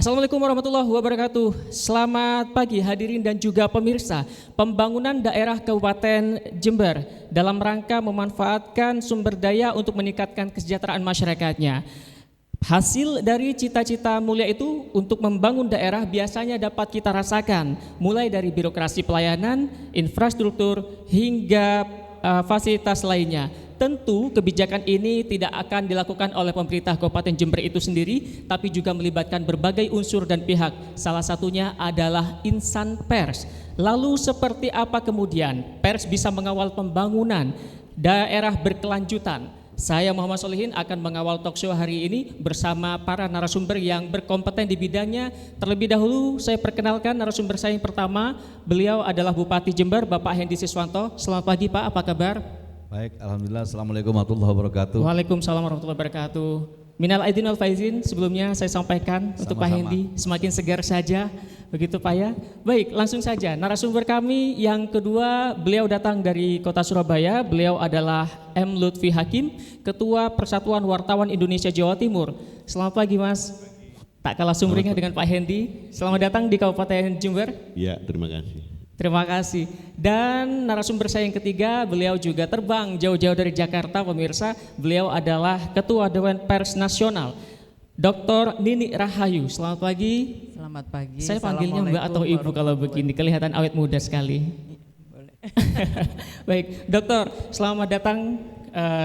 Assalamualaikum warahmatullahi wabarakatuh. Selamat pagi hadirin dan juga pemirsa. Pembangunan daerah Kabupaten Jember dalam rangka memanfaatkan sumber daya untuk meningkatkan kesejahteraan masyarakatnya. Hasil dari cita-cita mulia itu untuk membangun daerah biasanya dapat kita rasakan mulai dari birokrasi pelayanan, infrastruktur hingga fasilitas lainnya. Tentu kebijakan ini tidak akan dilakukan oleh pemerintah Kabupaten Jember itu sendiri, tapi juga melibatkan berbagai unsur dan pihak. Salah satunya adalah insan pers. Lalu seperti apa kemudian pers bisa mengawal pembangunan daerah berkelanjutan? Saya Muhammad Solihin akan mengawal talkshow hari ini bersama para narasumber yang berkompeten di bidangnya. Terlebih dahulu saya perkenalkan narasumber saya yang pertama. Beliau adalah Bupati Jember, Bapak Hendy Siswanto. Selamat pagi Pak, apa kabar? Baik, alhamdulillah. Assalamualaikum warahmatullahi wabarakatuh. Waalaikumsalam warahmatullahi wabarakatuh. Minal aidin wal faizin, sebelumnya saya sampaikan untuk Pak Hendy semakin segar saja, begitu Pak ya. Baik, langsung saja narasumber kami yang kedua, beliau datang dari kota Surabaya. Beliau adalah M. Lutfi Hakim, Ketua Persatuan Wartawan Indonesia Jawa Timur. Selamat pagi Mas. Tak kalah sumringah dengan Pak Hendy. Selamat datang di Kabupaten Jember. Ya, terima kasih. Terima kasih. Dan narasumber saya yang ketiga, beliau juga terbang jauh-jauh dari Jakarta, pemirsa. Beliau adalah Ketua Dewan Pers Nasional, Dr. Nini Rahayu. Selamat pagi. Selamat pagi. Saya panggilnya Mbak atau Ibu kalau begini, kelihatan awet muda sekali. Boleh. Baik, Dokter, selamat datang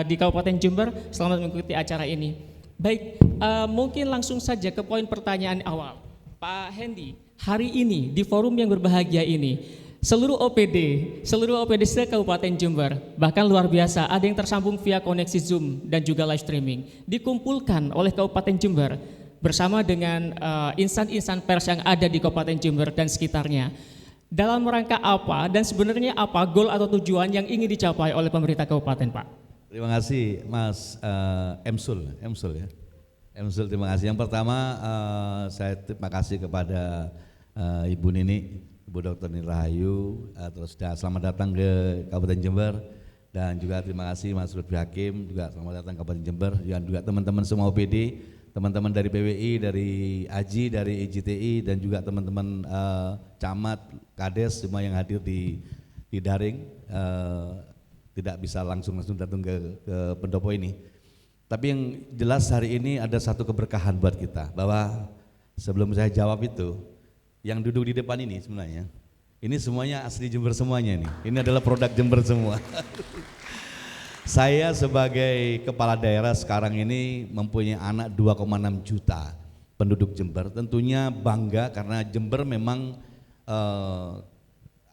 di Kabupaten Jember. Selamat mengikuti acara ini. Baik, mungkin langsung saja ke poin pertanyaan awal. Pak Hendy, hari ini di forum yang berbahagia ini, seluruh OPD se-Kabupaten Jember, bahkan luar biasa, ada yang tersambung via koneksi Zoom dan juga live streaming, dikumpulkan oleh Kabupaten Jember bersama dengan insan-insan pers yang ada di Kabupaten Jember dan sekitarnya. Dalam rangka apa dan sebenarnya apa goal atau tujuan yang ingin dicapai oleh pemerintah Kabupaten, Pak? Terima kasih Mas Emsul ya. Emsul, terima kasih. Yang pertama saya terima kasih kepada Ibu Nini, Ibu Dr. Nini Rahayu, terus selamat datang ke Kabupaten Jember, dan juga terima kasih Mas Lutfi Hakim, juga selamat datang ke Kabupaten Jember, dan juga teman-teman semua OPD, teman-teman dari PWI, dari AJI, dari EJTI, dan juga teman-teman camat, kades, semua yang hadir di daring, tidak bisa langsung datang ke pendopo ini. Tapi yang jelas hari ini ada satu keberkahan buat kita, bahwa sebelum saya jawab itu, yang duduk di depan ini sebenarnya, ini semuanya asli Jember semuanya nih. Ini adalah produk Jember semua. Saya sebagai kepala daerah sekarang ini mempunyai anak 2,6 juta penduduk Jember. Tentunya bangga karena Jember memang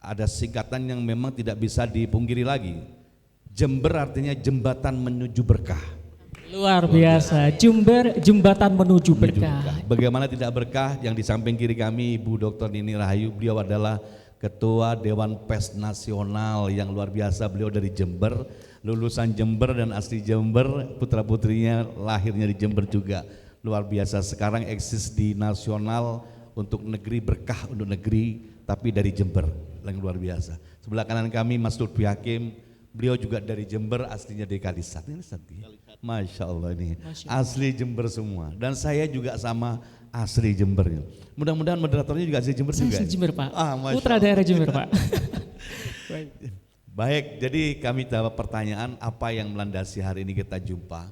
ada singkatan yang memang tidak bisa dipungkiri lagi. Jember artinya jembatan menuju berkah. Luar biasa, Jember jembatan menuju berkah. Bagaimana tidak berkah? Yang di samping kiri kami Ibu Dr. Nini Rahayu, beliau adalah Ketua Dewan Pers Nasional yang luar biasa. Beliau dari Jember, lulusan Jember dan asli Jember, putra-putrinya lahirnya di Jember juga. Luar biasa, sekarang eksis di nasional untuk negeri, berkah untuk negeri, tapi dari Jember, yang luar biasa. Sebelah kanan kami Mas Lutfi Hakim, beliau juga dari Jember, aslinya dari Kalisat. Ini Masya Allah, ini asli Jember semua, dan saya juga sama asli Jembernya. Mudah-mudahan moderatornya juga asli Jember juga. Asli Jember Pak, Putra daerah Jember Pak. Baik, jadi kami dapat pertanyaan apa yang melandasi hari ini kita jumpa.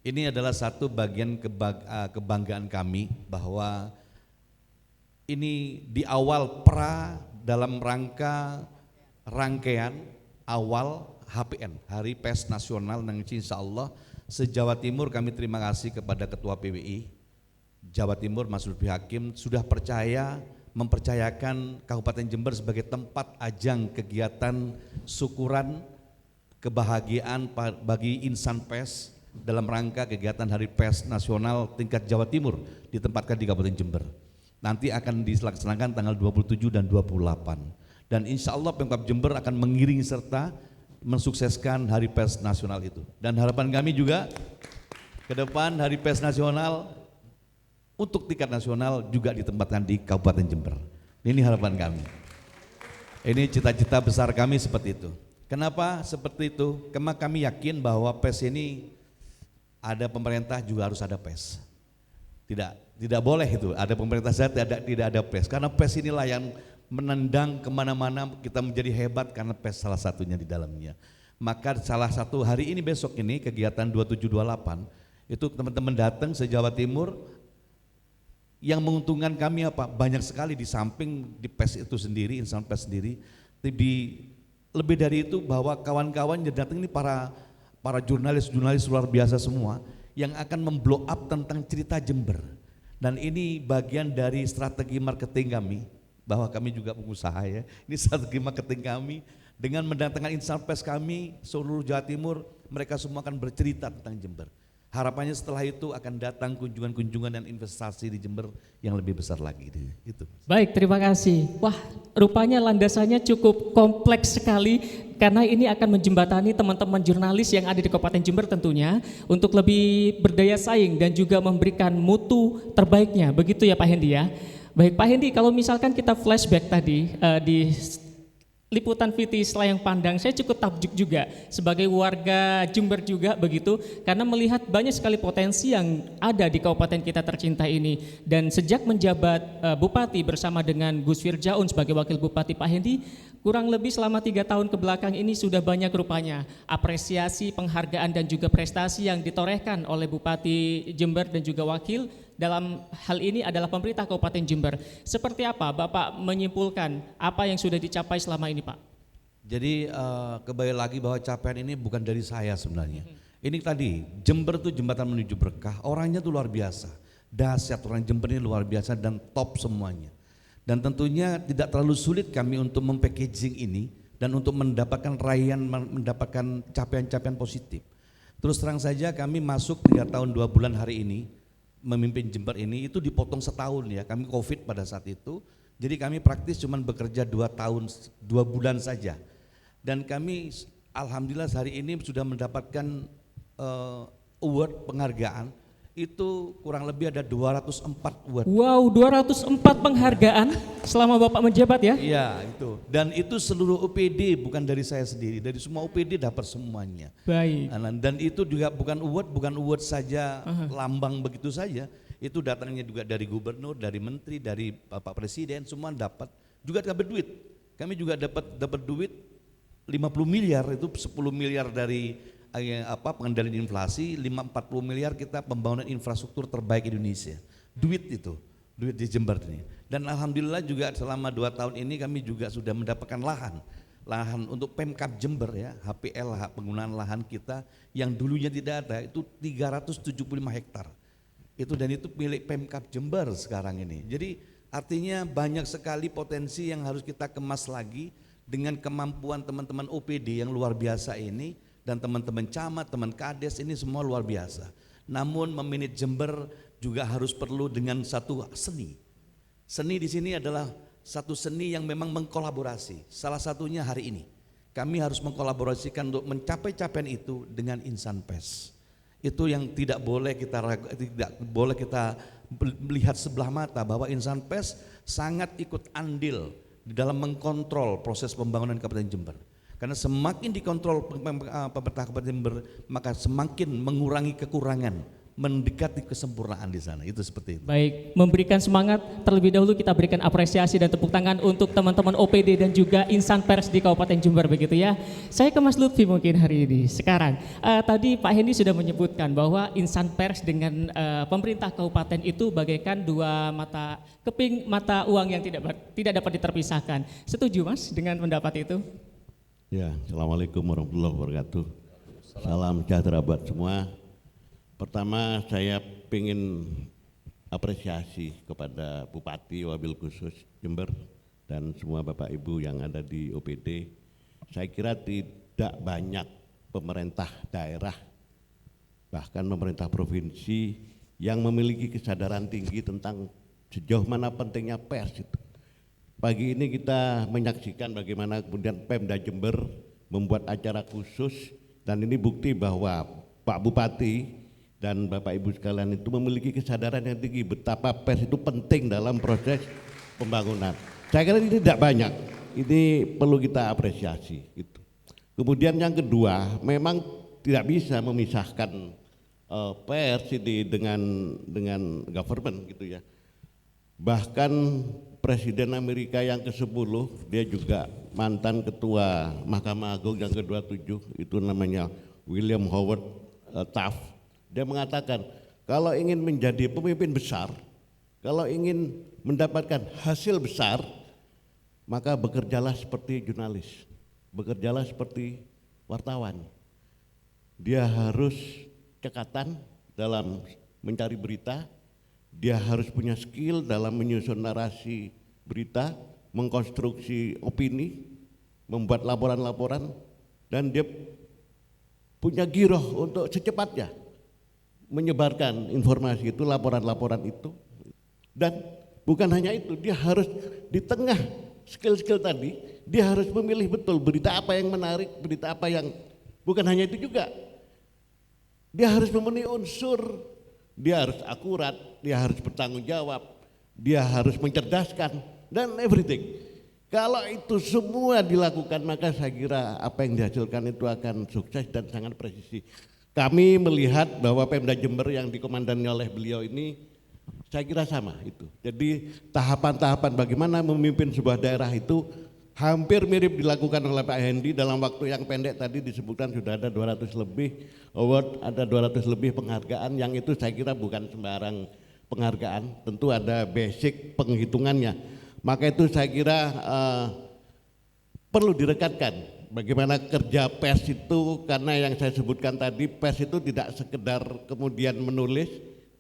Ini adalah satu bagian kebanggaan kami bahwa ini di awal dalam rangka rangkaian awal HPN, Hari Pers Nasional, yang insya Allah se-Jawa Timur kami terima kasih kepada Ketua PWI Jawa Timur Mas Lutfi Hakim sudah mempercayakan Kabupaten Jember sebagai tempat ajang kegiatan syukuran kebahagiaan bagi insan pers dalam rangka kegiatan Hari Pers Nasional tingkat Jawa Timur ditempatkan di Kabupaten Jember. Nanti akan dilaksanakan tanggal 27 dan 28. Dan insya Allah Pemkab Jember akan mengiringi serta mensukseskan Hari Pers Nasional itu. Dan harapan kami juga ke depan Hari Pers Nasional untuk tingkat nasional juga ditempatkan di Kabupaten Jember. Ini harapan kami. Ini cita-cita besar kami seperti itu. Kenapa seperti itu? Karena kami yakin bahwa pers ini ada pemerintah juga harus ada pers. Tidak Tidak boleh itu, ada pemerintah saya tidak ada pers, karena pers inilah yang menendang kemana-mana kita menjadi hebat karena pers salah satunya di dalamnya. Maka salah satu hari ini besok ini kegiatan 2728 itu teman-teman datang se-Jawa Timur. Yang menguntungkan kami apa? Banyak sekali di samping di pers itu sendiri, insan pers sendiri, lebih dari itu bahwa kawan-kawan yang datang ini para jurnalis luar biasa semua yang akan memblow up tentang cerita Jember. Dan ini bagian dari strategi marketing kami, bahwa kami juga pengusaha ya. Ini strategi marketing kami dengan mendatangkan insan pers kami seluruh Jawa Timur, mereka semua akan bercerita tentang Jember. Harapannya setelah itu akan datang kunjungan-kunjungan dan investasi di Jember yang lebih besar lagi. Itu. Baik, terima kasih. Wah, rupanya landasannya cukup kompleks sekali karena ini akan menjembatani teman-teman jurnalis yang ada di Kabupaten Jember tentunya untuk lebih berdaya saing dan juga memberikan mutu terbaiknya. Begitu ya Pak Hendi ya. Baik Pak Hendi, kalau misalkan kita flashback tadi di Liputan VT Selayang Pandang, saya cukup takjub juga sebagai warga Jember juga begitu, karena melihat banyak sekali potensi yang ada di kabupaten kita tercinta ini. Dan sejak menjabat Bupati bersama dengan Gus Firjaun sebagai Wakil Bupati, Pak Hendi, kurang lebih selama 3 tahun ke belakang ini sudah banyak rupanya apresiasi, penghargaan dan juga prestasi yang ditorehkan oleh Bupati Jember dan juga Wakil. Dalam hal ini adalah pemerintah Kabupaten Jember. Seperti apa Bapak menyimpulkan apa yang sudah dicapai selama ini Pak? Jadi kembali lagi bahwa capaian ini bukan dari saya sebenarnya. Ini tadi Jember tuh jembatan menuju berkah, orangnya tuh luar biasa. Dahsyat, orang Jember ini luar biasa dan top semuanya. Dan tentunya tidak terlalu sulit kami untuk mempackaging ini dan untuk mendapatkan raihan, mendapatkan capaian-capaian positif. Terus terang saja kami masuk 3 tahun 2 bulan hari ini memimpin Jember ini itu dipotong setahun ya, kami COVID pada saat itu, jadi kami praktis cuman bekerja 2 tahun 2 bulan saja, dan kami alhamdulillah hari ini sudah mendapatkan award penghargaan itu kurang lebih ada 204 award. Wow, 204 penghargaan selama Bapak menjabat ya? Iya itu, dan itu seluruh OPD, bukan dari saya sendiri, dari semua OPD dapat semuanya. Baik. Dan itu juga bukan award saja, lambang begitu saja, itu datangnya juga dari gubernur, dari menteri, dari Bapak Presiden, semua dapat, juga dapat duit. Kami juga dapat duit 50 miliar, itu 10 miliar dari pengendalian inflasi, 40 miliar kita pembangunan infrastruktur terbaik Indonesia. Duit itu, duit di Jember ini. Dan alhamdulillah juga selama 2 tahun ini kami juga sudah mendapatkan lahan untuk Pemkab Jember ya, HPL, hak penggunaan lahan kita yang dulunya tidak ada, itu 375 hektar. Itu dan itu milik Pemkab Jember sekarang ini. Jadi artinya banyak sekali potensi yang harus kita kemas lagi dengan kemampuan teman-teman OPD yang luar biasa ini. Dan teman-teman camat, teman kades ini semua luar biasa. Namun memanage Jember juga harus perlu dengan satu seni. Seni di sini adalah satu seni yang memang mengkolaborasi. Salah satunya hari ini kami harus mengkolaborasikan untuk mencapai capaian itu dengan insan pers. Itu yang tidak boleh kita melihat sebelah mata, bahwa insan pers sangat ikut andil di dalam mengkontrol proses pembangunan Kabupaten Jember. Karena semakin dikontrol pemerintah Kabupaten Jember, maka semakin mengurangi kekurangan, mendekati kesempurnaan di sana. Itu seperti itu. Baik, memberikan semangat terlebih dahulu kita berikan apresiasi dan tepuk tangan untuk teman-teman OPD dan juga insan pers di Kabupaten Jember begitu ya. Saya ke Mas Lutfi mungkin hari ini. Sekarang, tadi Pak Hendi sudah menyebutkan bahwa insan pers dengan pemerintah kabupaten itu bagaikan dua mata keping mata uang yang tidak dapat diterpisahkan. Setuju Mas dengan pendapat itu? Ya, Assalamualaikum warahmatullahi wabarakatuh. Salam sejahtera buat semua. Pertama saya ingin apresiasi kepada Bupati Wabil Khusus Jember dan semua Bapak Ibu yang ada di OPD. Saya kira tidak banyak pemerintah daerah, bahkan pemerintah provinsi yang memiliki kesadaran tinggi tentang sejauh mana pentingnya pers itu. Pagi ini kita menyaksikan bagaimana kemudian Pemda Jember membuat acara khusus, dan ini bukti bahwa Pak Bupati dan Bapak Ibu sekalian itu memiliki kesadaran yang tinggi betapa pers itu penting dalam proses pembangunan. Saya kira ini tidak banyak, ini perlu kita apresiasi. Gitu. Kemudian yang kedua, memang tidak bisa memisahkan pers ini dengan government gitu ya. Bahkan Presiden Amerika yang ke-10, dia juga mantan ketua Mahkamah Agung yang ke-27, itu namanya William Howard Taft. Dia mengatakan kalau ingin menjadi pemimpin besar, kalau ingin mendapatkan hasil besar, maka bekerjalah seperti jurnalis, bekerjalah seperti wartawan. Dia harus cekatan dalam mencari berita, dia harus punya skill dalam menyusun narasi berita, mengkonstruksi opini, membuat laporan-laporan, dan dia punya giroh untuk secepatnya menyebarkan informasi itu, laporan-laporan itu. Dan bukan hanya itu, dia harus di tengah skill-skill tadi, dia harus memilih betul berita apa yang menarik, berita apa yang, bukan hanya itu juga, dia harus memenuhi unsur, dia harus akurat, dia harus bertanggung jawab, dia harus mencerdaskan, dan everything. Kalau itu semua dilakukan, maka saya kira apa yang dihasilkan itu akan sukses dan sangat presisi. Kami melihat bahwa Pemda Jember yang dikomandani oleh beliau ini, saya kira sama itu. Jadi tahapan-tahapan bagaimana memimpin sebuah daerah itu hampir mirip dilakukan oleh Pak Hendi. Dalam waktu yang pendek tadi disebutkan sudah ada 200 lebih award, ada 200 lebih penghargaan, yang itu saya kira bukan sembarang penghargaan, tentu ada basic penghitungannya. Maka itu saya kira perlu direkatkan bagaimana kerja pers itu, karena yang saya sebutkan tadi, pers itu tidak sekedar kemudian menulis,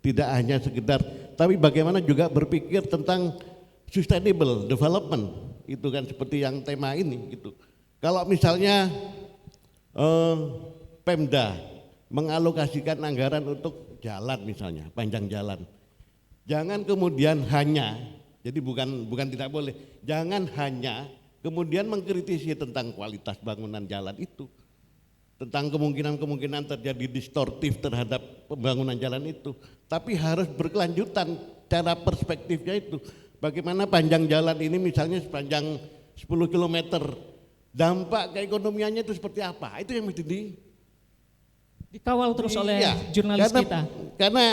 tidak hanya sekedar, tapi bagaimana juga berpikir tentang sustainable development. Itu kan seperti yang tema ini gitu. Kalau misalnya Pemda mengalokasikan anggaran untuk jalan misalnya, panjang jalan, jangan kemudian hanya, jadi bukan tidak boleh, jangan hanya kemudian mengkritisi tentang kualitas bangunan jalan itu, tentang kemungkinan terjadi distortif terhadap pembangunan jalan itu, tapi harus berkelanjutan cara perspektifnya itu. Bagaimana panjang jalan ini misalnya sepanjang 10 km, dampak keekonomiannya itu seperti apa, itu yang mesti dikawal terus oleh jurnalis kita. Karena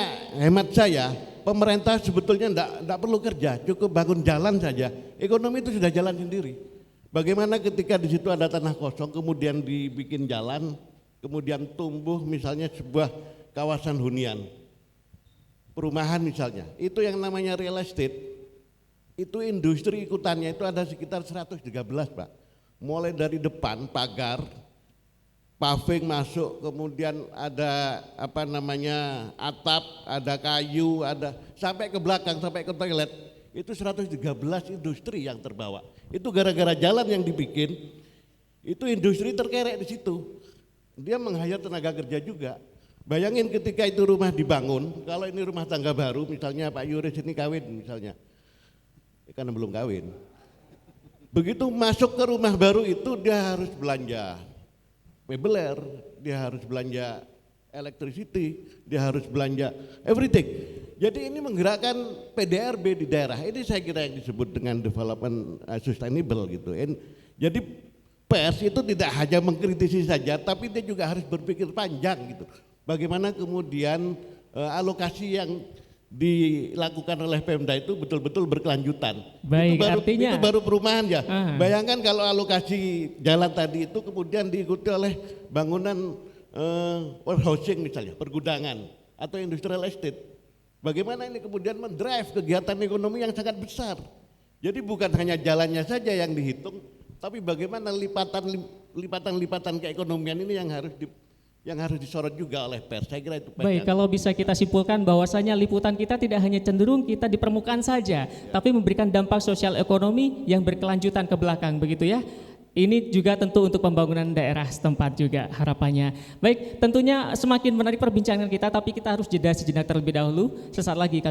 hemat saya, pemerintah sebetulnya enggak perlu kerja, cukup bangun jalan saja, ekonomi itu sudah jalan sendiri. Bagaimana ketika di situ ada tanah kosong, kemudian dibikin jalan, kemudian tumbuh misalnya sebuah kawasan hunian, perumahan misalnya, itu yang namanya real estate. Itu industri ikutannya itu ada sekitar 113 Pak, mulai dari depan pagar, paving masuk, kemudian ada apa namanya atap, ada kayu, ada sampai ke belakang, sampai ke toilet, itu 113 industri yang terbawa. Itu gara-gara jalan yang dibikin, itu industri terkerek di situ, dia menghayat tenaga kerja juga. Bayangin ketika itu rumah dibangun, kalau ini rumah tangga baru, misalnya Pak Yuris ini kawin misalnya, karena belum kawin. Begitu masuk ke rumah baru itu dia harus belanja mebeler, dia harus belanja electricity, dia harus belanja everything. Jadi ini menggerakkan PDRB di daerah. Ini saya kira yang disebut dengan development sustainable gitu. Jadi pers itu tidak hanya mengkritisi saja, tapi dia juga harus berpikir panjang gitu. Bagaimana kemudian alokasi yang dilakukan oleh Pemda itu betul-betul berkelanjutan. Baik, itu baru perumahan ya. Bayangkan kalau alokasi jalan tadi itu kemudian diikuti oleh bangunan warehousing misalnya, pergudangan atau industrial estate. Bagaimana ini kemudian mendrive kegiatan ekonomi yang sangat besar. Jadi bukan hanya jalannya saja yang dihitung, tapi bagaimana lipatan keekonomian ini yang harus disorot juga oleh pers. Saya kira itu. Baik, kalau bisa kita simpulkan bahwasanya liputan kita tidak hanya cenderung kita di permukaan saja, tapi memberikan dampak sosial ekonomi yang berkelanjutan ke belakang, begitu ya. Ini juga tentu untuk pembangunan daerah setempat juga harapannya. Baik, tentunya semakin menarik perbincangan kita, tapi kita harus jeda sejenak terlebih dahulu. Sesaat lagi kami